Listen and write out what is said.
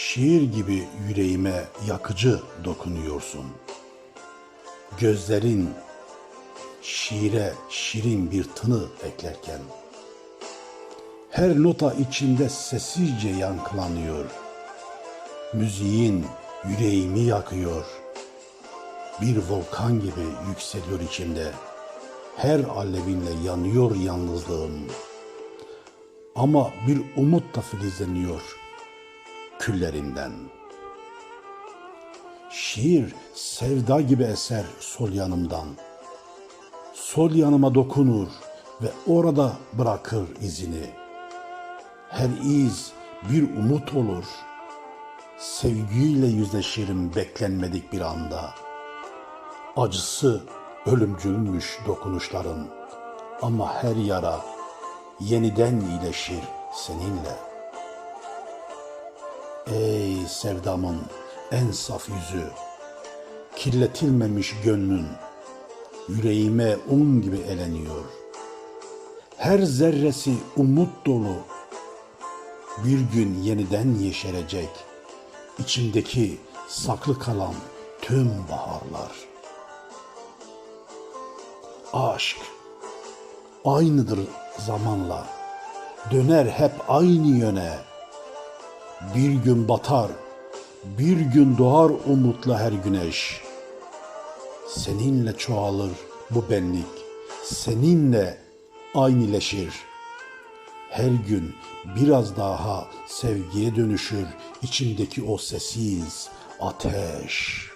Şiir gibi yüreğime yakıcı dokunuyorsun. Gözlerin şiire şirin bir tını eklerken, her nota içimde sessizce yankılanıyor. Müziğin yüreğimi yakıyor. Bir volkan gibi yükseliyor içimde. Her alevinle yanıyor yalnızlığım. Ama bir umut da filizleniyor küllerinden. Şiir sevda gibi eser sol yanımdan. Sol yanıma dokunur ve orada bırakır izini. Her iz bir umut olur. Sevgiyle yüzleşirim beklenmedik bir anda. Acısı ölümcülmüş dokunuşların. Ama her yara yeniden iyileşir seninle. Ey sevdamın en saf yüzü, kirletilmemiş gönlün, yüreğime un gibi eleniyor. Her zerresi umut dolu, bir gün yeniden yeşerecek, içimdeki saklı kalan tüm baharlar. Aşk aynıdır zamanla, döner hep aynı yöne. Bir gün batar, bir gün doğar umutla her güneş. Seninle çoğalır bu benlik, seninle aynıleşir. Her gün biraz daha sevgiye dönüşür içimdeki o sessiz ateş.